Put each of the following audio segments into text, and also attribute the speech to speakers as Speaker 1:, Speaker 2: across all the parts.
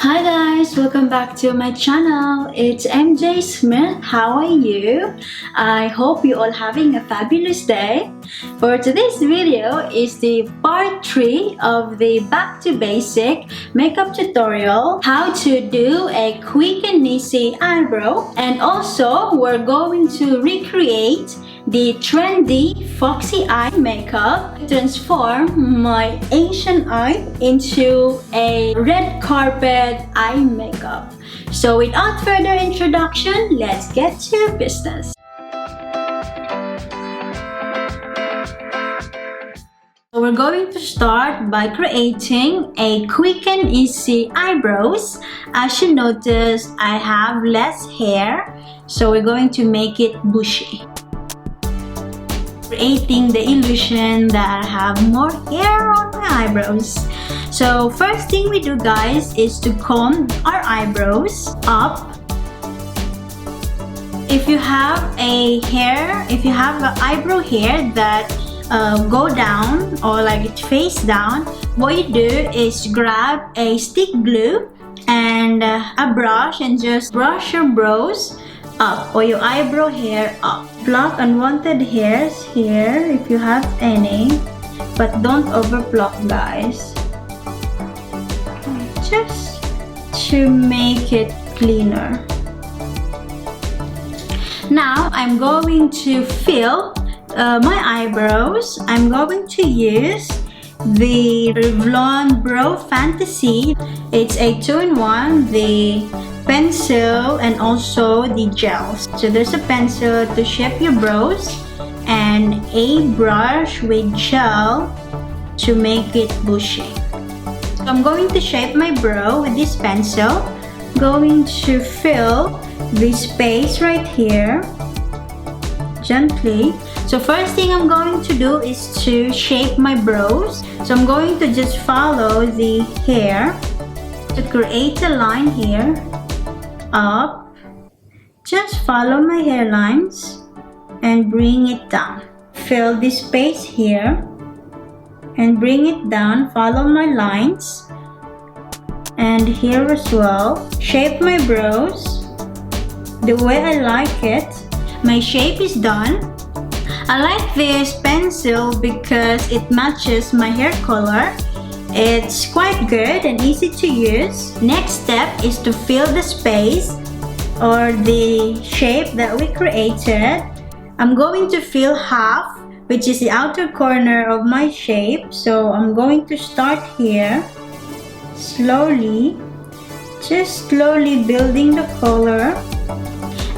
Speaker 1: Hi guys, welcome back to my channel. It's MJ Smith. How are you? I hope you all having a fabulous day. For today's video is the part 3 of the back to basic makeup tutorial, how to do a quick and easy eyebrow, and also we're going to recreate the trendy FOXY eye makeup, transform my Asian eye into a red carpet eye makeup. So without further introduction, let's get to business. So we're going to start by creating a quick and easy eyebrows. As you notice, I have less hair, so we're going to make it bushy, creating the illusion that I have more hair on my eyebrows. So first thing we do, guys, is to comb our eyebrows up. If you have an eyebrow hair that go down or like it face down, what you do is grab a stick glue and a brush and just brush your brows up or your eyebrow hair up. Pluck unwanted hairs here if you have any, but don't overpluck, guys, just to make it cleaner. Now I'm going to fill my eyebrows. I'm going to use the Revlon Brow Fantasy. It's a 2-in-1, the pencil and also the gels. So there's a pencil to shape your brows and a brush with gel to make it bushy. So I'm going to shape my brow with this pencil. Going to fill this space right here gently. So first thing I'm going to do is to shape my brows. So I'm going to just follow the hair to create a line here up. Just follow my hairlines and bring it down. Fill this space here and bring it down. Follow my lines and here as well. Shape my brows the way I like it. My shape is done. I like this pencil because it matches my hair color. It's quite good and easy to use. Next step is to fill the space or the shape that we created. I'm going to fill half, which is the outer corner of my shape. So I'm going to start here slowly, just slowly building the color,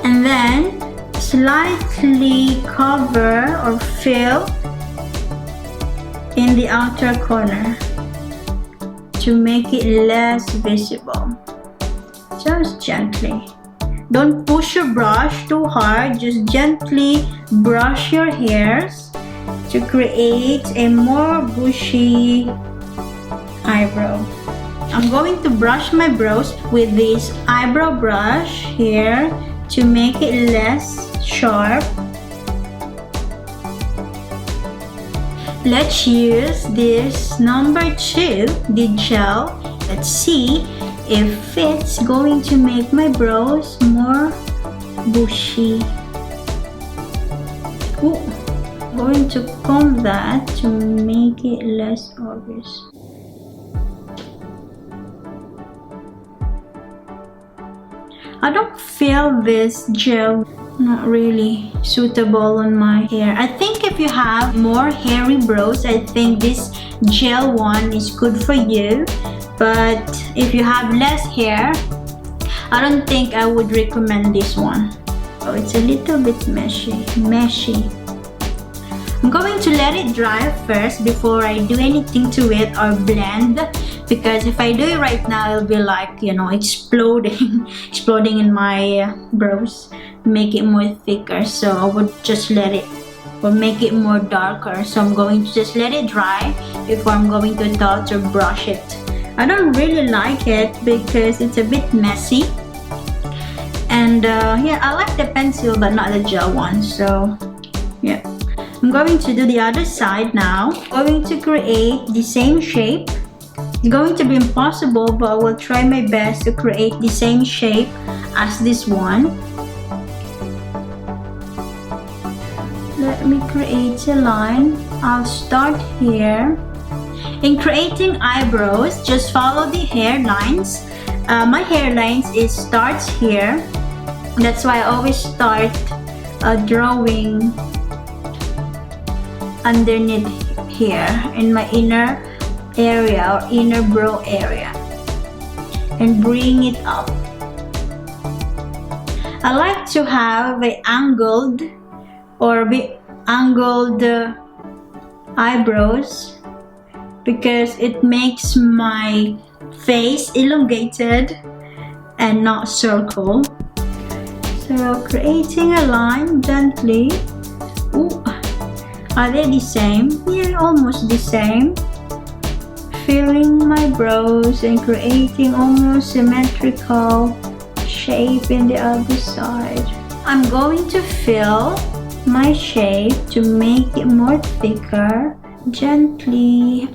Speaker 1: and then slightly cover or fill in the outer corner to make it less visible. Just gently. Don't push your brush too hard. Just gently brush your hairs to create a more bushy eyebrow. I'm going to brush my brows with this eyebrow brush here to make it less sharp. Let's use this number 2, the gel. Let's see if it's going to make my brows more bushy. Ooh, I'm going to comb that to make it less obvious. I don't feel this gel not really suitable on my hair. I think if you have more hairy brows, I think this gel one is good for you. But if you have less hair, I don't think I would recommend this one. Oh, it's a little bit meshy. I'm going to let it dry first before I do anything to it or blend, because if I do it right now, it'll be like, you know, exploding in my brows, make it more thicker. So I would just let it, or make it more darker. So I'm going to just let it dry before I'm going to touch or brush it. I don't really like it because it's a bit messy. And yeah, I like the pencil but not the gel one. So yeah, I'm going to do the other side now. I'm going to create the same shape It's going to be impossible, but I will try my best to create the same shape as this one. Let me create a line. I'll start here. In creating eyebrows, just follow the hairlines. My hairlines starts here. That's why I always start drawing underneath here in my inner area or inner brow area and bring it up. I like to have an angled eyebrows because it makes my face elongated and not circle. So creating a line gently. Ooh, are they the same? Yeah, almost the same. Filling my brows and creating almost symmetrical shape in the other side. I'm going to fill my shape to make it more thicker gently.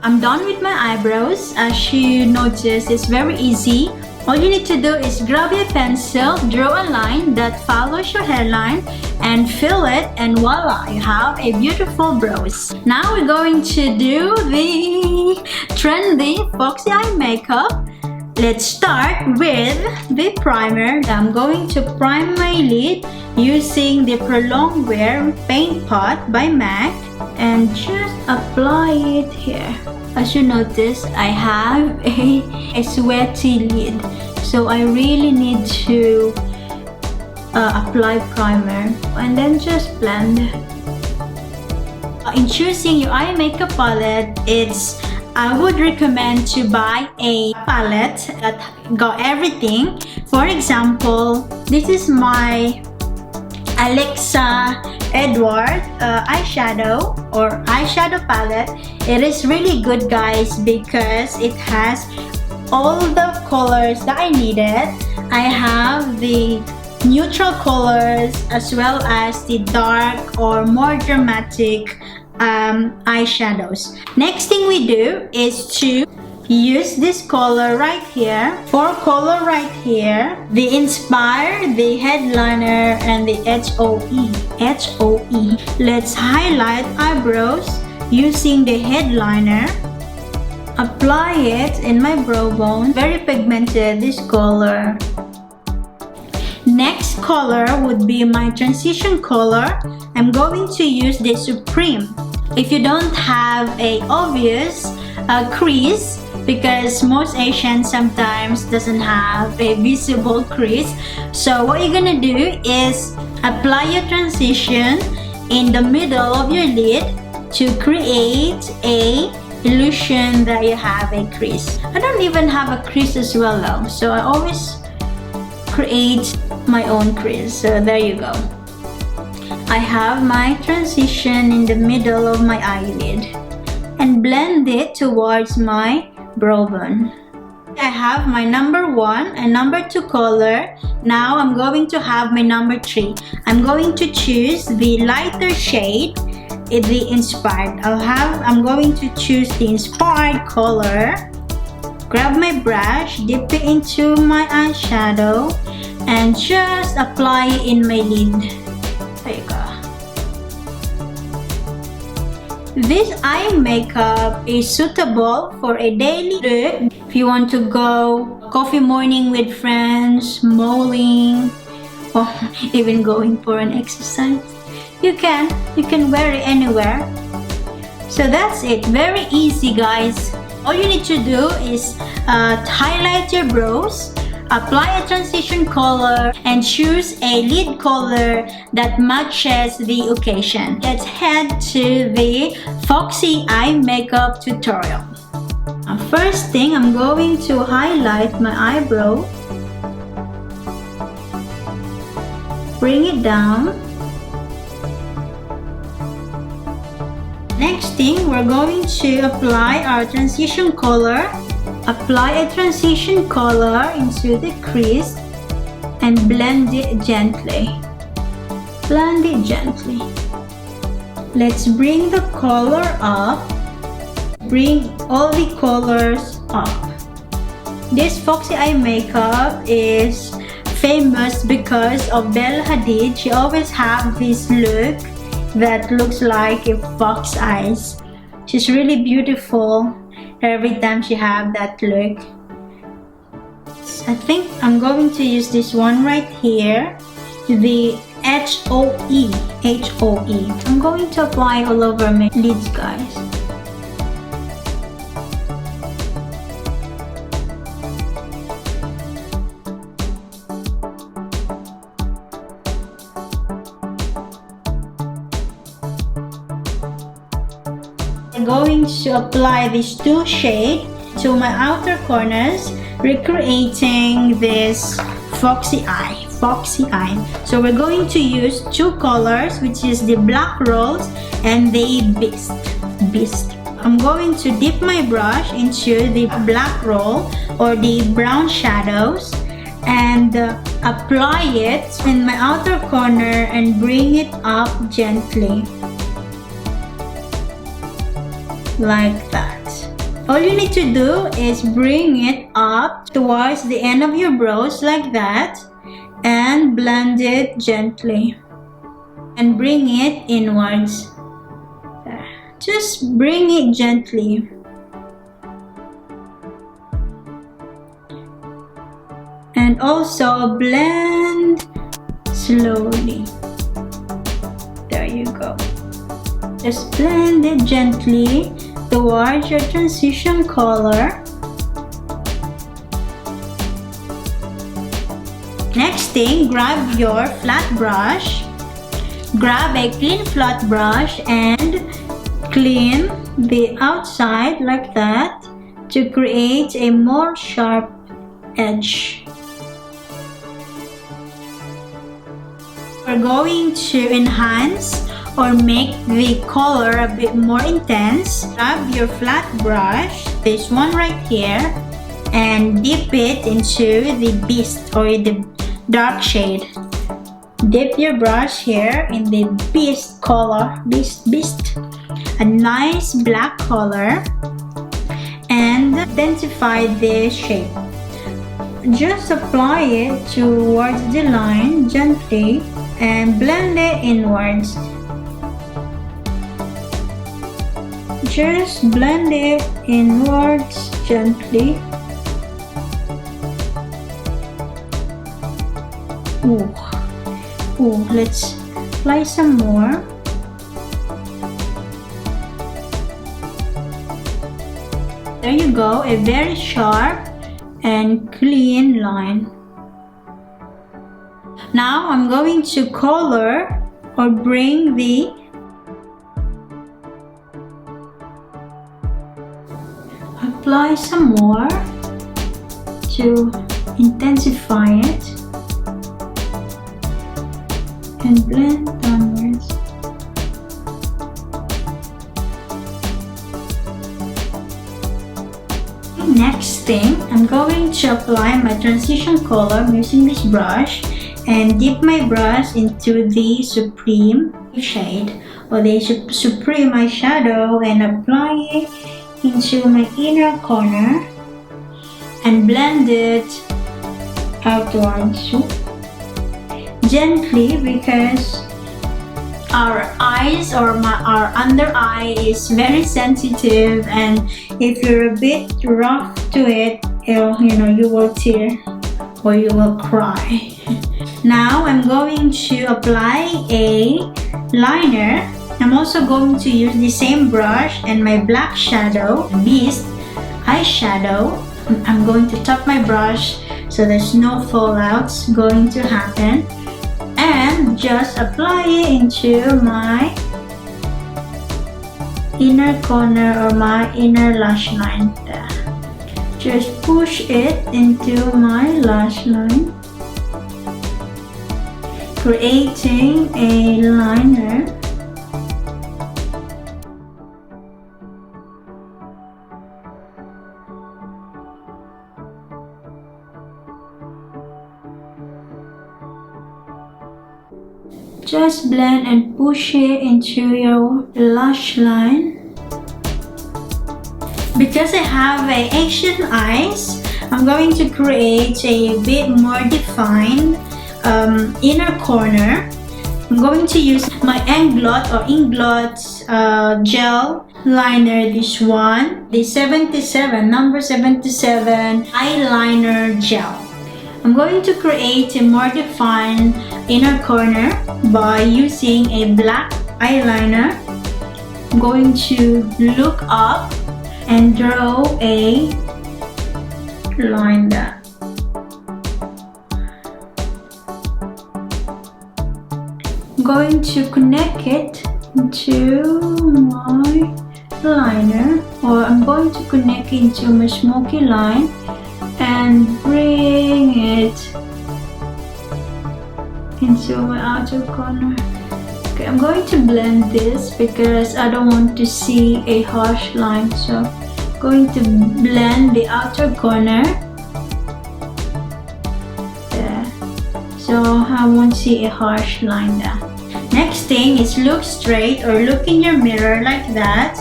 Speaker 1: I'm done with my eyebrows. As you notice, it's very easy. All you need to do is grab your pencil, draw a line that follows your hairline, and fill it, and voila, you have a beautiful brows. Now we're going to do the trendy FOXY eye makeup. Let's start with the primer. I'm going to prime my lid using the Prolonged Wear Paint Pot by MAC and just apply it here. As you notice, I have a sweaty lid, so I really need to apply primer and then just blend. In choosing your eye makeup palette, I would recommend to buy a palette that got everything. For example, this is my Alexa Edward eyeshadow or eyeshadow palette. It is really good, guys, because it has all the colors that I needed. I have the neutral colors as well as the dark or more dramatic eyeshadows. Next thing we do is to use this color right here, color right here, the Inspire, the Headliner, and the HOE. Let's highlight eyebrows using the headliner. Apply it in my brow bone. Very pigmented, this color. Next color would be my transition color. I'm going to use the Supreme. If you don't have a obvious crease, because most Asians sometimes doesn't have a visible crease, so what you're gonna do is apply your transition in the middle of your lid to create a illusion that you have a crease. I don't even have a crease as well though, so I always create my own crease. So there you go. I have my transition in the middle of my eyelid and blend it towards my brow bone. I have my number 1 and number 2 color. Now I'm going to have my number 3. I'm going to choose the lighter shade, the Inspired. I'm going to choose the Inspired color. Grab my brush, dip it into my eyeshadow, and just apply it in my lid. There you go. This eye makeup is suitable for a daily look. If you want to go coffee morning with friends, mowing, or even going for an exercise, you can wear it anywhere. So that's it. Very easy, guys. All you need to do is highlight your brows, apply a transition color, and choose a lid color that matches the occasion. Let's head to the FOXY eye makeup tutorial. First thing, I'm going to highlight my eyebrow. Bring it down. Next thing, we're going to apply our transition color. Apply a transition color into the crease and blend it gently. blend it gently. Let's bring the color up. Bring all the colors up. This Foxy eye makeup is famous because of Bella Hadid. She always have this look that looks like a fox eyes. She's really beautiful every time she have that look. I think I'm going to use this one right here, the HOE. I'm going to apply all over my lids, guys. I'm going to apply these two shades to my outer corners, recreating this foxy eye. So we're going to use two colors, which is the black rose and the beast. I'm going to dip my brush into the black roll or the brown shadows and apply it in my outer corner and bring it up gently. Like that. All you need to do is bring it up towards the end of your brows like that and blend it gently and bring it inwards. Just bring it gently. And also blend slowly. There you go. Just blend it gently towards your transition color. Next thing, grab your flat brush. Grab a clean flat brush and clean the outside like that to create a more sharp edge. We're going to enhance or make the color a bit more intense. Grab your flat brush, this one right here, and dip it into the beast or the dark shade. Dip your brush here in the beast color, beast, a nice black color, and intensify the shape. Just apply it towards the line gently and blend it inwards. Just blend it inwards gently. Ooh, let's apply some more. There you go, a very sharp and clean line. Now I'm going to color or bring the apply some more to intensify it and blend downwards. Next thing, I'm going to apply my transition color using this brush and dip my brush into the Supreme shade or the Supreme eyeshadow and apply it into my inner corner and blend it outwards gently, because our eyes or our under eye is very sensitive, and if you're a bit rough to it, you will tear or you will cry. Now I'm going to apply a liner. I'm also going to use the same brush and my black shadow, Beast eyeshadow. I'm going to top my brush so there's no fallouts going to happen, and just apply it into my inner corner or my inner lash line there. Just push it into my lash line, creating a liner. Just blend and push it into your lash line. Because I have Asian eyes, I'm going to create a bit more defined inner corner. I'm going to use my Inglot gel liner, this one, the 77, number 77 eyeliner gel. I'm going to create a more defined inner corner by using a black eyeliner. I'm going to look up and draw a line there. I'm going to connect it to my liner, or I'm going to connect it into my smoky line and bring it into my outer corner. Okay, I'm going to blend this because I don't want to see a harsh line, so I'm going to blend the outer corner there, so I won't see a harsh line there. Next thing is look straight or look in your mirror like that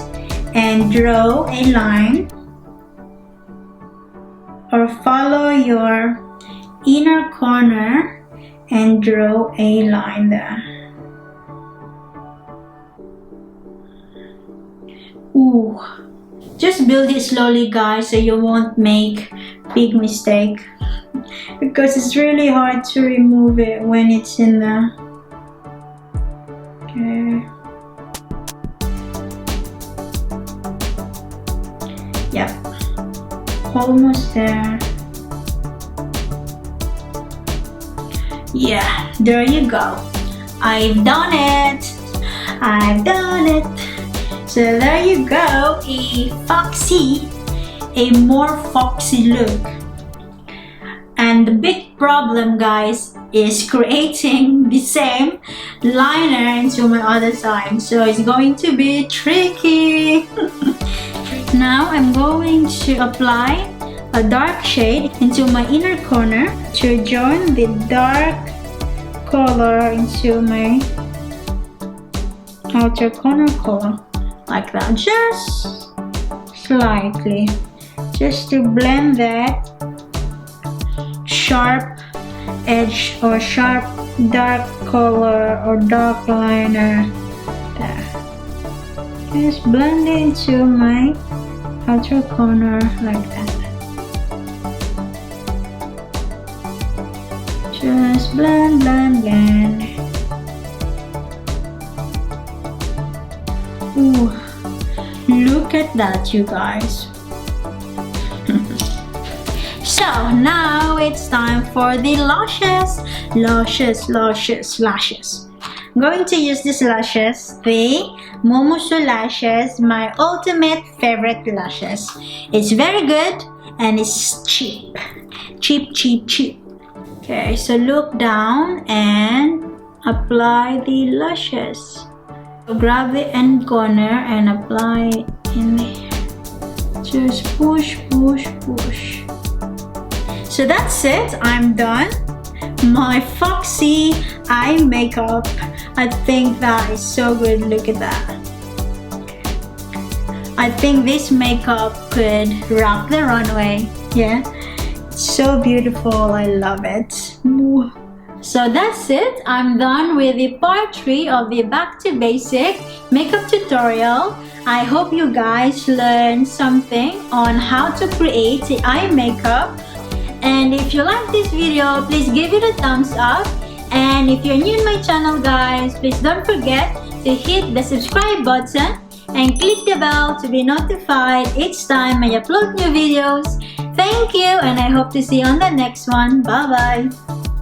Speaker 1: and draw a line, or follow your inner corner and draw a line there. Ooh. Just build it slowly, guys, so you won't make big mistake, because it's really hard to remove it when it's in there. Okay. Yep. Almost there. Yeah, there you go. I've done it. I've done it. So there you go, a more foxy look. And the big problem, guys, is creating the same liner into my other side. So it's going to be tricky. Now I'm going to apply a dark shade into my inner corner to join the dark color into my outer corner color, like that, just slightly, just to blend that sharp edge or sharp dark color or dark liner there. Just blend it into my outer corner like that. Just blend, blend, blend. Ooh, look at that, you guys. So now it's time for the lashes. Lashes. I'm going to use these lashes, the Momosu lashes, my ultimate favorite lashes. It's very good and it's cheap. Cheap. Okay, so look down and apply the lashes. So grab the end corner and apply it in there. Just push. So that's it, I'm done. My Foxy eye makeup. I think that is so good, look at that. I think this makeup could rock the runway, yeah. So beautiful, I love it. So that's it, I'm done with the part 3 of the back to basic makeup tutorial. I hope you guys learned something on how to create the eye makeup. And if you like this video, please give it a thumbs up. And if you're new to my channel, guys, please don't forget to hit the subscribe button and click the bell to be notified each time I upload new videos. Thank you, and I hope to see you on the next one. Bye bye.